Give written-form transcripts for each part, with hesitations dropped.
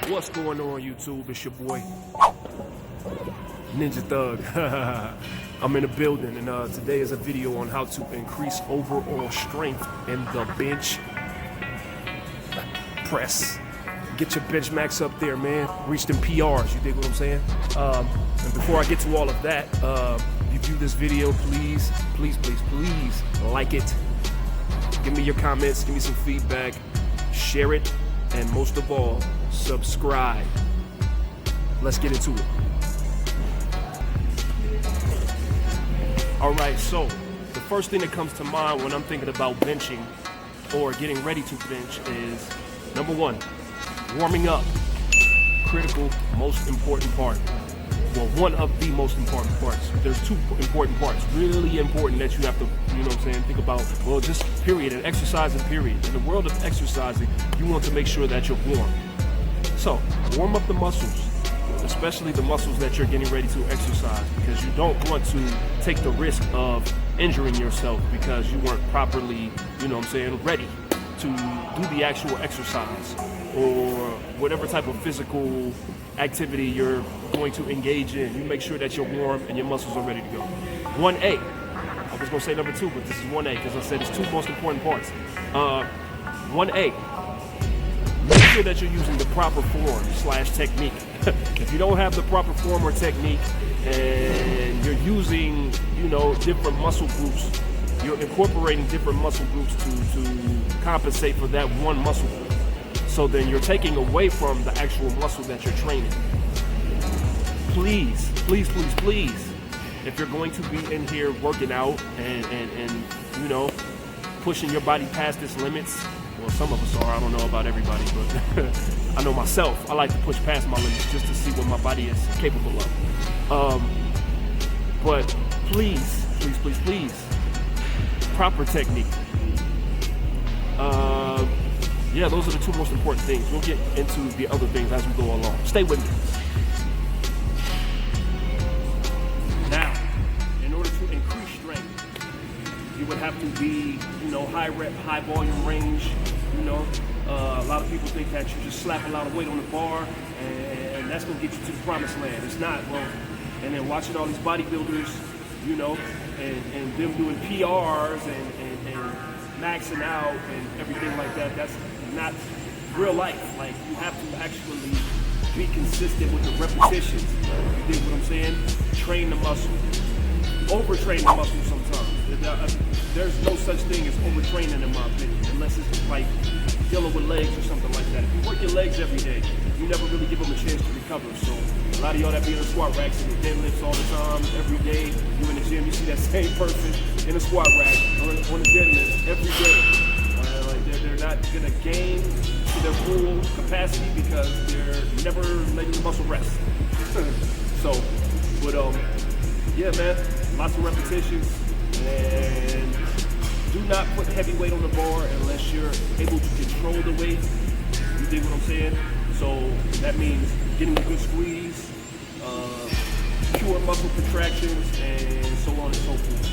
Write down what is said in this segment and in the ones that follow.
What's going on, YouTube? It's your boy, Ninja Thug. I'm in the building, and today is a video on how to increase overall strength in the bench press. Get your bench max up there, man. Reach them PRs, you dig what I'm saying? And before I get to all of that, if you view this video, please like it. Give me your comments, give me some feedback, share it, and most of all, subscribe. Let's get into it. All right, so the first thing that comes to mind when I'm thinking about benching or getting ready to bench is, number one, warming up. Critical, most important part. Well, one of the most important parts. There's two important parts, really important that you have to, you know what I'm saying, think about, well, just period, and exercising period. In the world of exercising, you want to make sure that you're warm. So, warm up the muscles, especially the muscles that you're getting ready to exercise, because you don't want to take the risk of injuring yourself because you weren't properly, you know what I'm saying, ready to do the actual exercise or whatever type of physical activity you're going to engage in. You make sure that you're warm and your muscles are ready to go. 1A. I was going to say number 2, but this is 1A because I said it's two most important parts. 1A. Make sure that you're using the proper form/technique. If you don't have the proper form or technique and you're using, you know, different muscle groups, you're incorporating different muscle groups to compensate for that one muscle group. So then you're taking away from the actual muscle that you're training. Please, if you're going to be in here working out and you know, pushing your body past its limits, well, some of us are, I don't know about everybody, but I know myself, I like to push past my limits just to see what my body is capable of. But please, proper technique. Yeah, those are the two most important things. We'll get into the other things as we go along. Stay with me. Now, in order to increase strength, you would have to be, you know, high rep, high volume range. You know, a lot of people think that you just slap a lot of weight on the bar and that's gonna get you to the promised land. It's not. Well, and then watching all these bodybuilders, you know, and them doing PRs and maxing out and everything like that, that's not real life. Like, you have to actually be consistent with the repetitions. You dig what I'm saying? Train the muscle. Overtrain the muscle sometimes. There's no such thing as overtraining in my opinion, unless it's like dealing with legs or something like that. If you work your legs every day, you never really give them a chance to recover. So a lot of y'all that be in the squat racks and the deadlifts all the time, every day, you in the gym, you see that same person in a squat rack or on the deadlift every day. They're not gonna gain to their full capacity because they're never letting the muscle rest. So, but yeah, man, lots of repetitions, and do not put heavy weight on the bar unless you're able to control the weight. You dig what I'm saying? So that means getting a good squeeze, pure muscle contractions, and so on and so forth.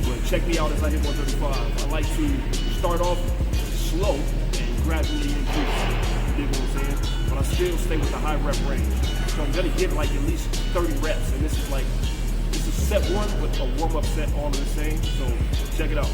But check me out as I hit 135. I like to start off slow and gradually increase. You dig what I'm saying? But I still stay with the high rep range. So I'm gonna get like at least 30 reps, and this is set 1 with a warm-up set all in the same. So check it out.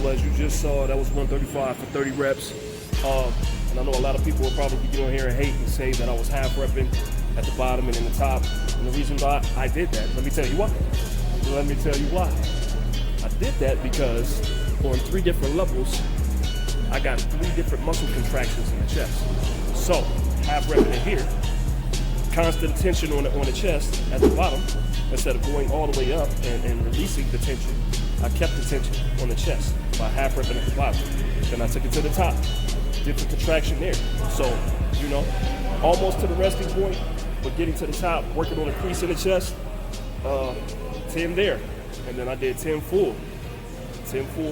As you just saw, that was 135 for 30 reps. And I know a lot of people will probably get on here and hate and say that I was half repping at the bottom and in the top. And the reason why I did that, let me tell you why. Let me tell you why. I did that because on 3 different levels, I got 3 different muscle contractions in the chest. So, half rep in here, constant tension on the chest at the bottom, instead of going all the way up and releasing the tension, I kept the tension on the chest by half repping at the bottom. Then I took it to the top, different contraction there. So, you know, almost to the resting point, but getting to the top, working on a crease in the chest, 10 there. And then I did 10 full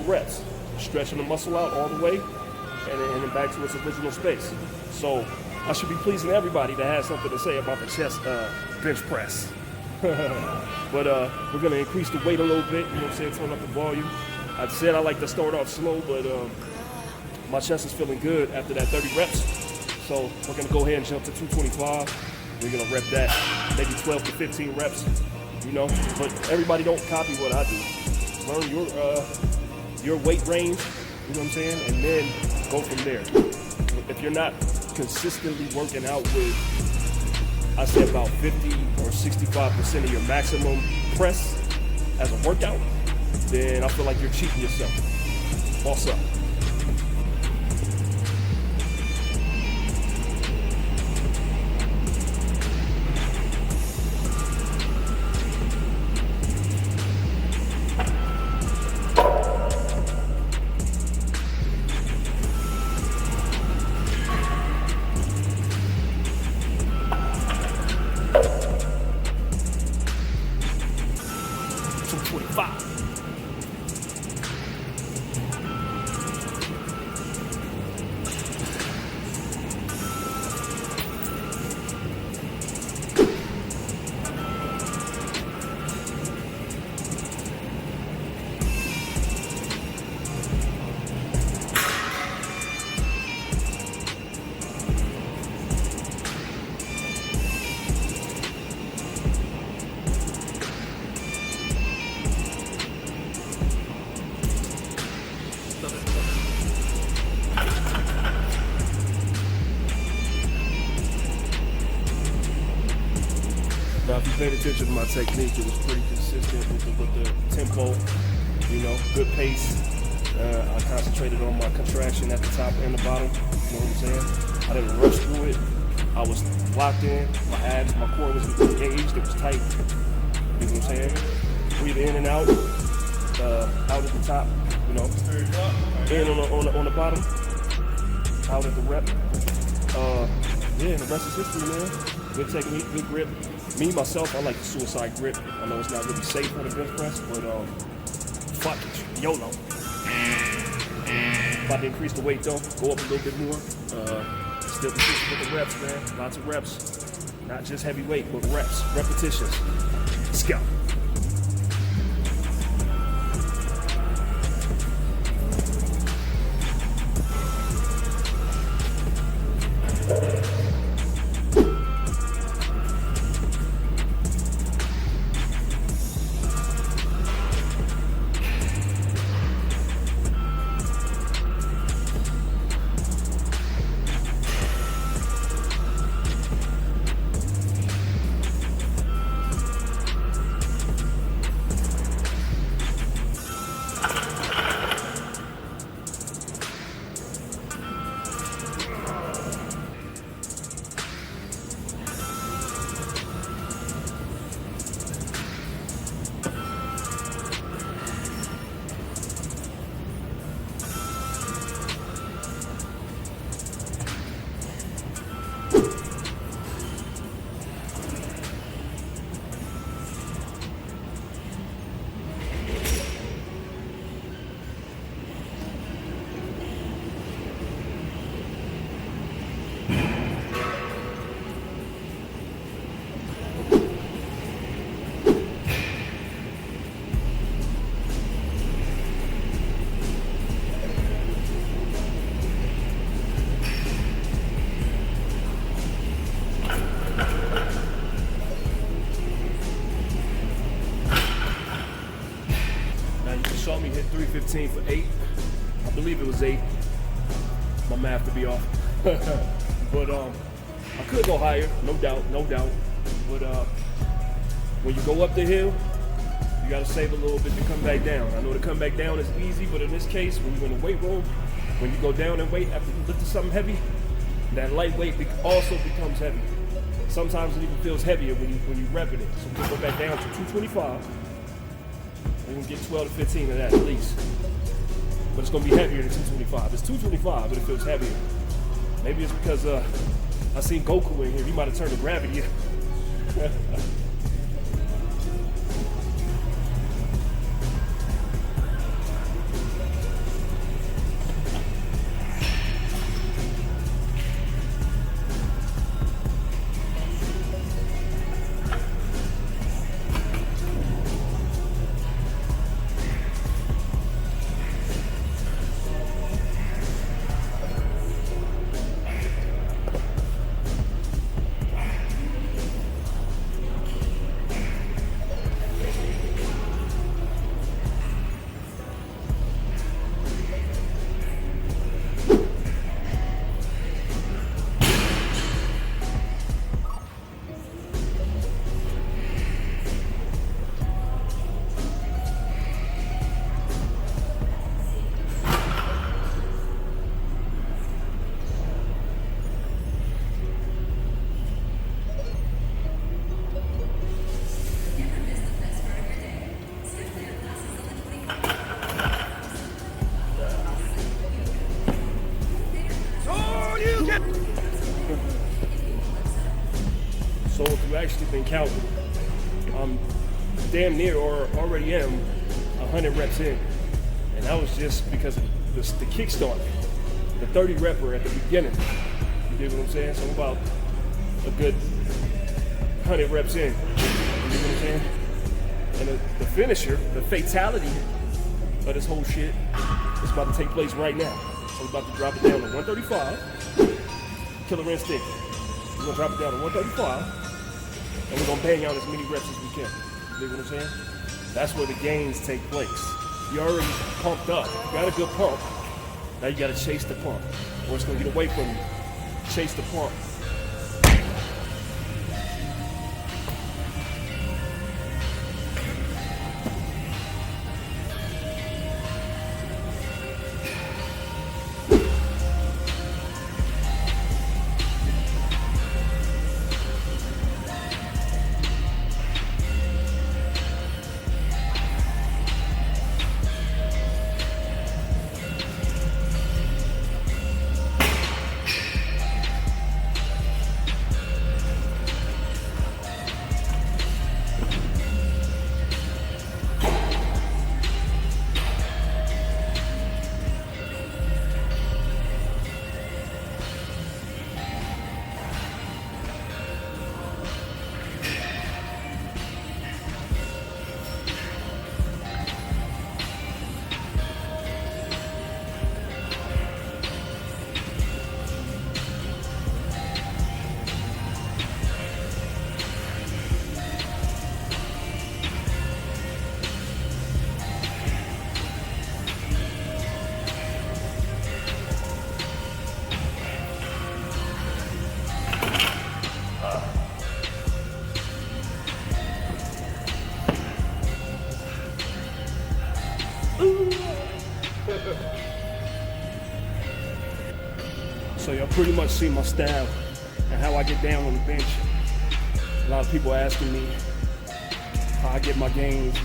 reps, stretching the muscle out all the way, and then back to its original space. So I should be pleasing everybody that has something to say about the chest bench press. But we're gonna increase the weight a little bit, you know what I'm saying, turn up the volume. I said I like to start off slow, but my chest is feeling good after that 30 reps. So we're gonna go ahead and jump to 225. We're gonna rep that, maybe 12 to 15 reps, you know. But everybody don't copy what I do. Learn your weight range, you know what I'm saying, and then go from there. If you're not consistently working out with, I say about 50 or 65% of your maximum press as a workout, then I feel like you're cheating yourself. Also, now, if you paid attention to my technique, it was pretty consistent with the tempo, you know, good pace. I concentrated on my contraction at the top and the bottom, you know what I'm saying? I didn't rush through it. I was locked in, my abs, my core was engaged, it was tight, you know what I'm saying? Breathe in and out at the top, you know, in on the bottom, out at the rep. Yeah, and the rest is history, man. Good technique, good grip. Me, myself, I like the suicide grip. I know it's not really safe on the bench press, but fuck it, YOLO. About to increase the weight though, go up a little bit more. Still consistent with the reps, man. Lots of reps. Not just heavy weight, but reps, repetitions. Let's go. Saw me hit 315 for 8. I believe it was 8. My math to be off. But I could go higher, no doubt. But when you go up the hill, you gotta save a little bit to come back down. I know to come back down is easy, but in this case, when you're in the weight room, when you go down in weight after you lift something heavy, that lightweight also becomes heavy. Sometimes it even feels heavier when you rep it. So we're gonna go back down to 225. We're gonna get 12 to 15 of that at least. But it's gonna be heavier than 225. It's 225, but it feels heavier. Maybe it's because I seen Goku in here. He might have turned the gravity. So if you actually been counting, I'm damn near or already am 100 reps in. And that was just because of the kickstart, the 30 repper at the beginning. You dig what I'm saying? So I'm about a good 100 reps in. You dig what I'm saying? And the finisher, the fatality of this whole shit is about to take place right now. So I'm about to drop it down to 135. Killer instinct. We're gonna drop it down to 135. And we're gonna bang out as many reps as we can. You dig what I'm saying? That's where the gains take place. You already pumped up. You got a good pump. Now you gotta chase the pump. Or it's gonna get away from you. Chase the pump. So y'all pretty much see my style and how I get down on the bench. A lot of people asking me how I get my gains,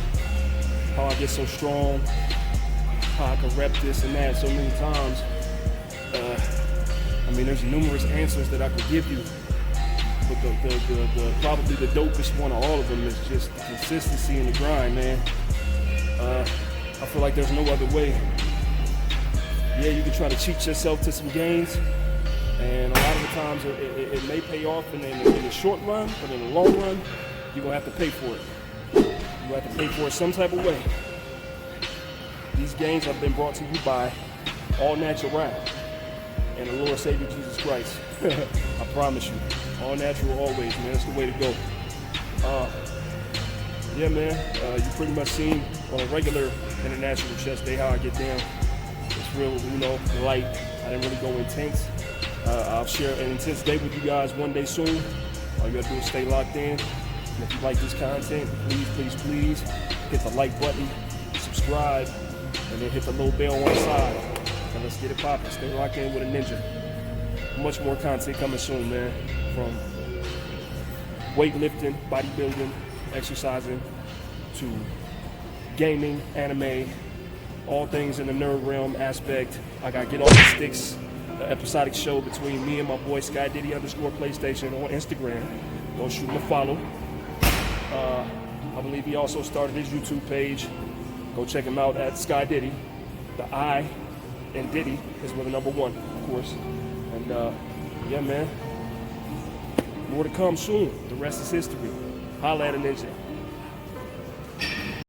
how I get so strong, how I can rep this and that so many times. I mean, there's numerous answers that I could give you, but the probably the dopest one of all of them is just the consistency and the grind, man. I feel like there's no other way. Yeah, you can try to cheat yourself to some gains, and a lot of the times it may pay off in the short run, but in the long run, you're gonna have to pay for it. You have to pay for it some type of way. These gains have been brought to you by All Natural and the Lord Savior Jesus Christ. I promise you, all natural always, man. That's the way to go. Yeah, man. You pretty much seen on a regular international chest day how I get down. It's real, light. I didn't really go intense. I'll share an intense day with you guys one day soon. All you gotta do is stay locked in. And if you like this content, please hit the like button, subscribe, and then hit the little bell on the side. And let's get it popping. Stay locked in with a ninja. Much more content coming soon, man. From weightlifting, bodybuilding, exercising, to gaming, anime, all things in the nerd realm aspect. I got Get Off the Sticks, the episodic show between me and my boy Sky Diddy _PlayStation on Instagram. Go shoot him a follow. I believe he also started his YouTube page. Go check him out at Sky Diddy. The I in Diddy is with the number 1, of course. And yeah, man, more to come soon. The rest is history. Holla at a ninja.